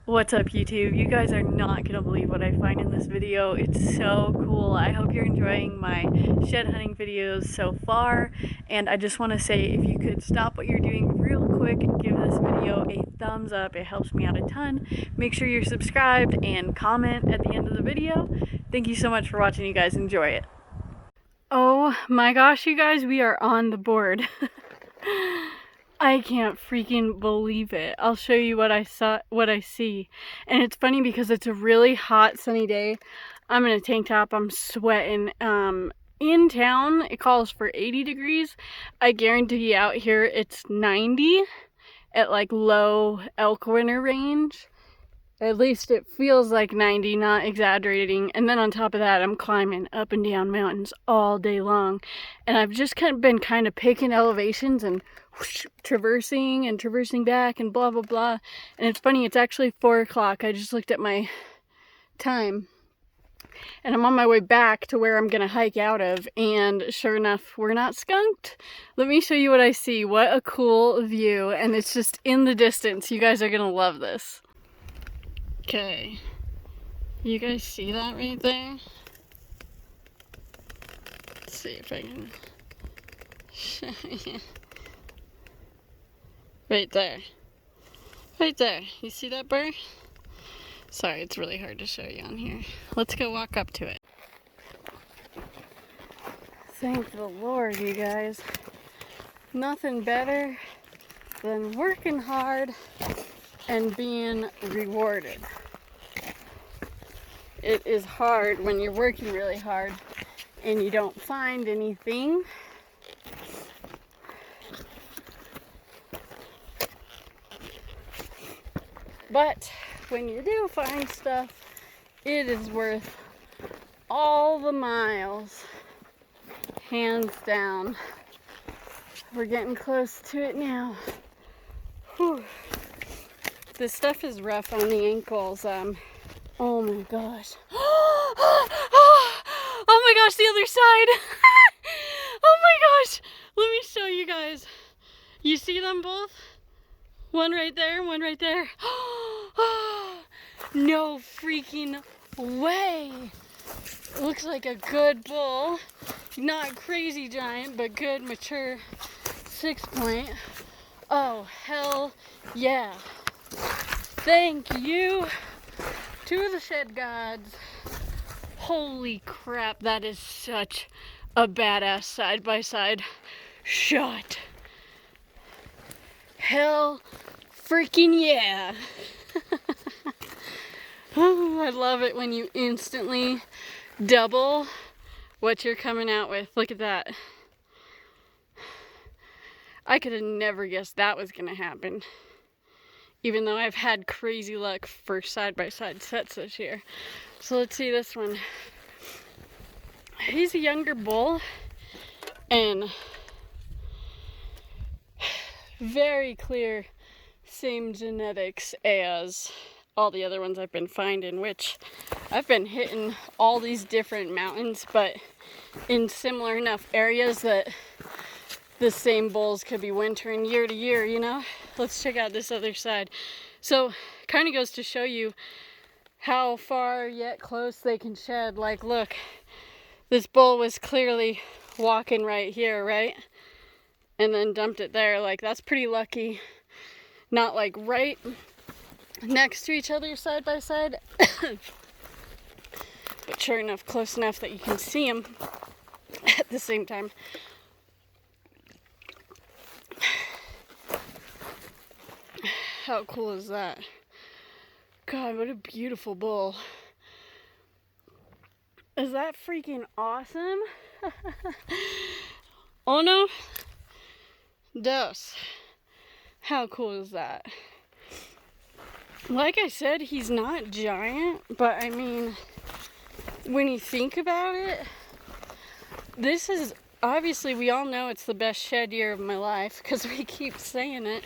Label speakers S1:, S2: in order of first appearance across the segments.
S1: What's up, YouTube? You guys are not gonna believe what I find in this video. It's so cool. I hope you're enjoying my shed hunting videos so far, and I just want to say if you could stop what you're doing real quick and give this video a thumbs up, it helps me out a ton. Make sure you're subscribed and comment at the end of the video. Thank you so much for watching. You guys enjoy it. Oh my gosh, you guys, we are on the board. I can't freaking believe it. I'll show you what I see. And it's funny because it's a really hot sunny day. I'm in a tank top, I'm sweating. In town it calls for 80 degrees. I guarantee out here it's 90 at like low elk winter range. At least it feels like 90, not exaggerating. And then on top of that, I'm climbing up and down mountains all day long. And I've just been kind of picking elevations and whoosh, traversing back and blah, blah, blah. And it's funny, it's actually 4 o'clock. I just looked at my time. And I'm on my way back to where I'm going to hike out of. And sure enough, we're not skunked. Let me show you what I see. What a cool view. And it's just in the distance. You guys are going to love this. Okay, you guys see that right there? Let's see if I can show you. Right there. Right there. You see that bird? Sorry, it's really hard to show you on here. Let's go walk up to it. Thank the Lord, you guys. Nothing better than working hard and being rewarded. It is hard when you're working really hard and you don't find anything. But when you do find stuff, it is worth all the miles. Hands down. We're getting close to it now. Whew. This stuff is rough on the ankles. Oh my gosh. Oh my gosh, the other side. Oh my gosh. Let me show you guys. You see them both? One right there, one right there. No freaking way. Looks like a good bull. Not crazy giant, but good mature 6-point. Oh, hell yeah. Thank you to the shed gods. Holy crap, that is such a badass side-by-side shot. Hell freaking yeah. Oh, I love it when you instantly double what you're coming out with. Look at that. I could have never guessed that was gonna happen. Even though I've had crazy luck for side-by-side sets this year. So let's see this one. He's a younger bull and very clear same genetics as all the other ones I've been finding, which I've been hitting all these different mountains, but in similar enough areas that the same bulls could be wintering year to year, you know? Let's check out this other side. So, kind of goes to show you how far yet close they can shed. Like, look, this bull was clearly walking right here, right? And then dumped it there. Like, that's pretty lucky. Not like right next to each other side by side. But sure enough, close enough that you can see them at the same time. How cool is that? God, what a beautiful bull. Is that freaking awesome? Uno, dos. How cool is that? Like I said, he's not giant, but I mean, when you think about it, this is, obviously we all know it's the best shed year of my life because we keep saying it.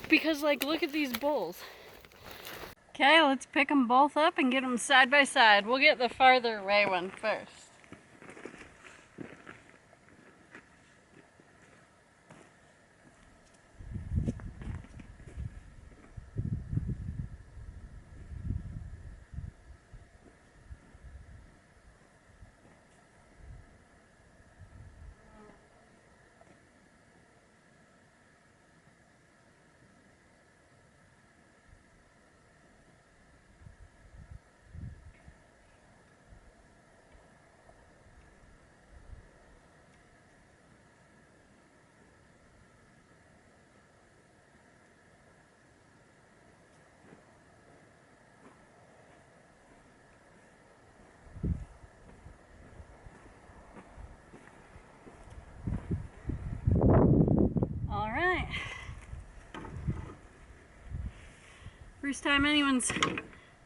S1: Because, like, look at these bulls. Okay, let's pick them both up and get them side by side. We'll get the farther away one first. first time anyone's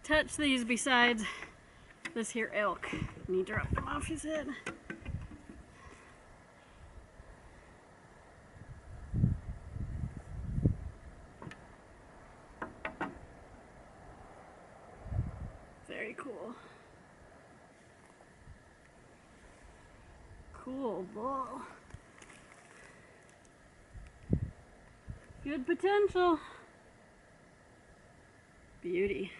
S1: touched these besides this here elk. And he dropped them off his head. Very cool. Cool bull. Good potential. Beauty.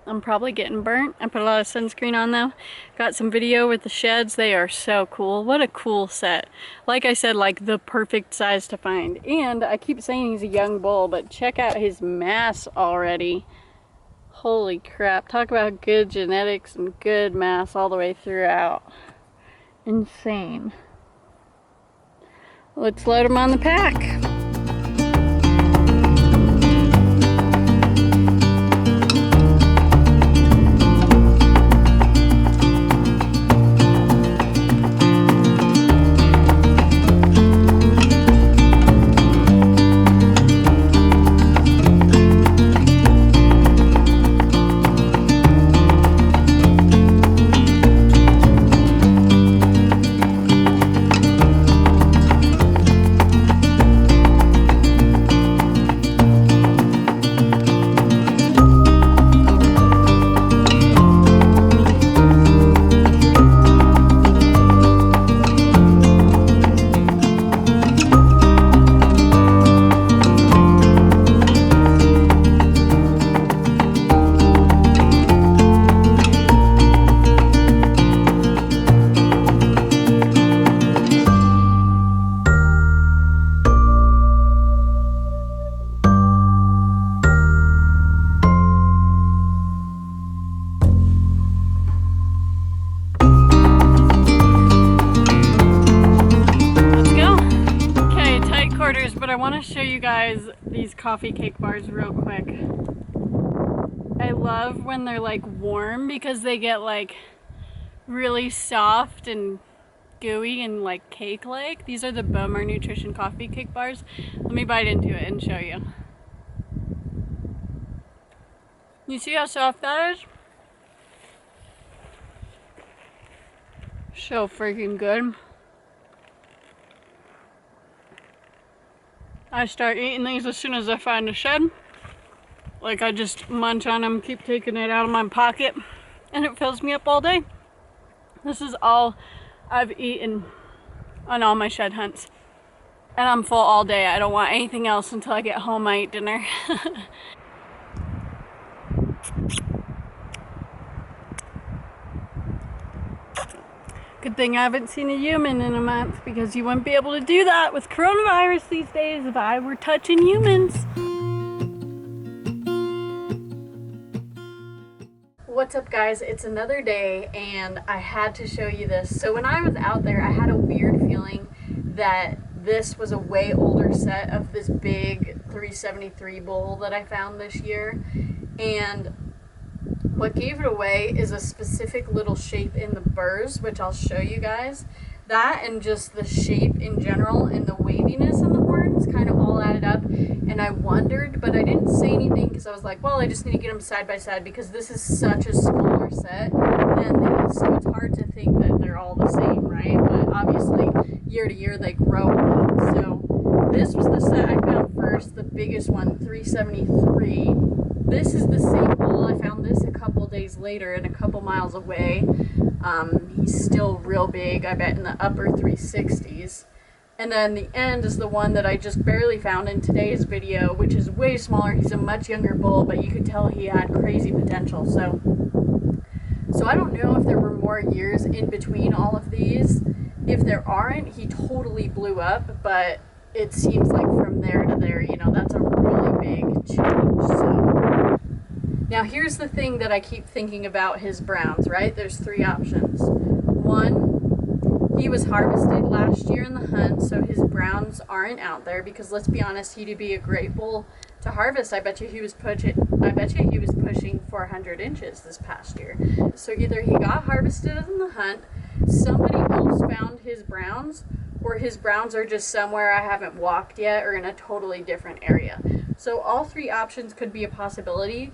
S1: I'm probably getting burnt. I put a lot of sunscreen on though. Got some video with the sheds. They are so cool. What a cool set. Like I said, like the perfect size to find. And I keep saying he's a young bull, but check out his mass already. Holy crap. Talk about good genetics and good mass all the way throughout. Insane. Let's load him on the pack. But I want to show you guys these coffee cake bars real quick. I love when they're like warm because they get like really soft and gooey and like cake-like. These are the Bowmar Nutrition coffee cake bars. Let me bite into it and show you. You see how soft that is? So freaking good. I start eating these as soon as I find a shed. Like I just munch on them, keep taking it out of my pocket, and it fills me up all day. This is all I've eaten on all my shed hunts. And I'm full all day. I don't want anything else until I get home, I eat dinner. Good thing I haven't seen a human in a month, because you wouldn't be able to do that with coronavirus these days if I were touching humans. What's up guys, it's another day and I had to show you this. So when I was out there, I had a weird feeling that this was a way older set of this big 373 bull that I found this year. And what gave it away is a specific little shape in the burrs, which I'll show you guys. That and just the shape in general and the waviness in the horns kind of all added up. And I wondered, but I didn't say anything because I was like, well, I just need to get them side by side because this is such a smaller set than these. So it's hard to think that they're all the same, right? But obviously, year to year, they grow up. So this was the set I found first, the biggest one, 373. This is the same bull. I found this a couple days later and a couple miles away. He's still real big, I bet in the upper 360s. And then the end is the one that I just barely found in today's video, which is way smaller. He's a much younger bull, but you could tell he had crazy potential. So I don't know if there were more years in between all of these. If there aren't, he totally blew up, but it seems like from there to there, you know, that's a really big change. So now here's the thing that I keep thinking about his browns, right? There's three options. One, he was harvested last year in the hunt, so his browns aren't out there because let's be honest, he'd be a great bull to harvest. I bet you he was pushing 400 inches this past year. So either he got harvested in the hunt, somebody else found his browns, or his browns are just somewhere I haven't walked yet or in a totally different area. So all three options could be a possibility,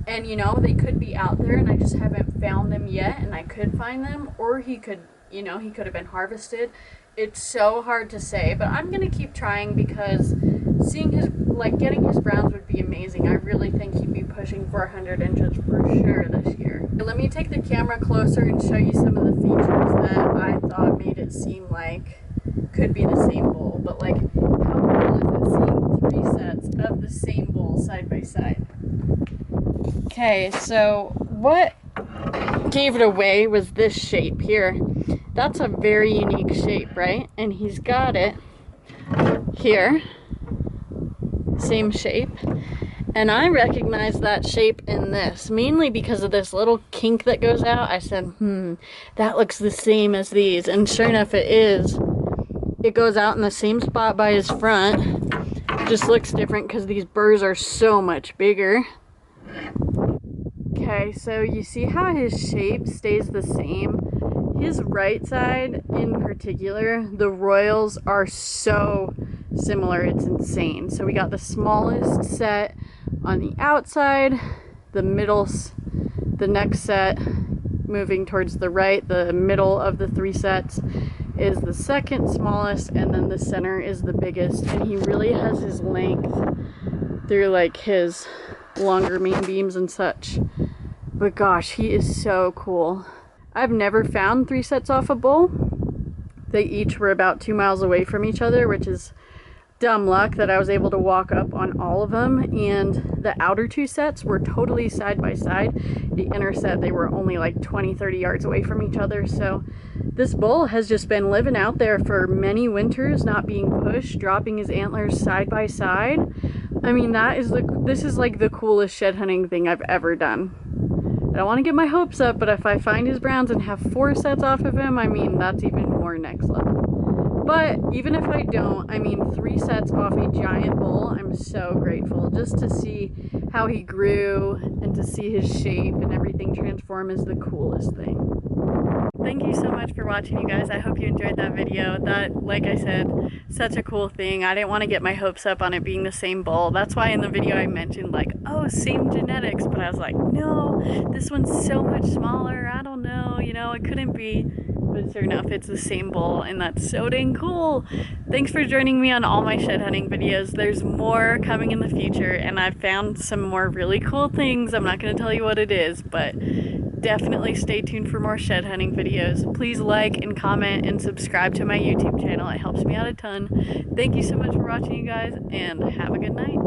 S1: and you know, they could be out there and I just haven't found them yet and I could find them, or he could, you know, he could have been harvested. It's so hard to say, but I'm gonna keep trying because seeing his, like, getting his browns would be amazing. I really think he'd be pushing 400 inches for sure this year. Let me take the camera closer and show you some of the features that I thought made it seem like could be the same bull. But like, how cool is it seeing three sets of the same bull side by side? Okay, so what gave it away was this shape here. That's a very unique shape, right? And he's got it here, same shape. And I recognize that shape in this, mainly because of this little kink that goes out. I said, that looks the same as these. And sure enough, it is. It goes out in the same spot by his front. Just looks different because these burrs are so much bigger. Okay, so you see how his shape stays the same? His right side in particular, the royals are so similar, it's insane. So we got the smallest set on the outside, the next set moving towards the right, the middle of the three sets is the second smallest, and then the center is the biggest. And he really has his length through like his longer main beams and such. But gosh, he is so cool. I've never found three sets off a bull. They each were about 2 miles away from each other, which is dumb luck that I was able to walk up on all of them. And the outer two sets were totally side by side. The inner set, they were only like 20-30 yards away from each other. So this bull has just been living out there for many winters, not being pushed, dropping his antlers side by side. I mean, this is like the coolest shed hunting thing I've ever done. I don't want to get my hopes up, but if I find his browns and have 4 sets off of him, I mean, that's even more next level. But even if I don't, I mean, 3 sets off a giant bull, I'm so grateful. Just to see how he grew and to see his shape and everything transform is the coolest thing. Thank you so much for watching, you guys. I hope you enjoyed that video. That, like I said, such a cool thing. I didn't want to get my hopes up on it being the same bull. That's why in the video I mentioned like, oh, same genetics, but I was like, no, this one's so much smaller. I don't know, you know, it couldn't be. But sure enough, it's the same bull, and that's so dang cool. Thanks for joining me on all my shed hunting videos. There's more coming in the future, and I've found some more really cool things. I'm not going to tell you what it is, but definitely stay tuned for more shed hunting videos. Please like and comment and subscribe to my YouTube channel. It helps me out a ton. Thank you so much for watching, you guys, and have a good night.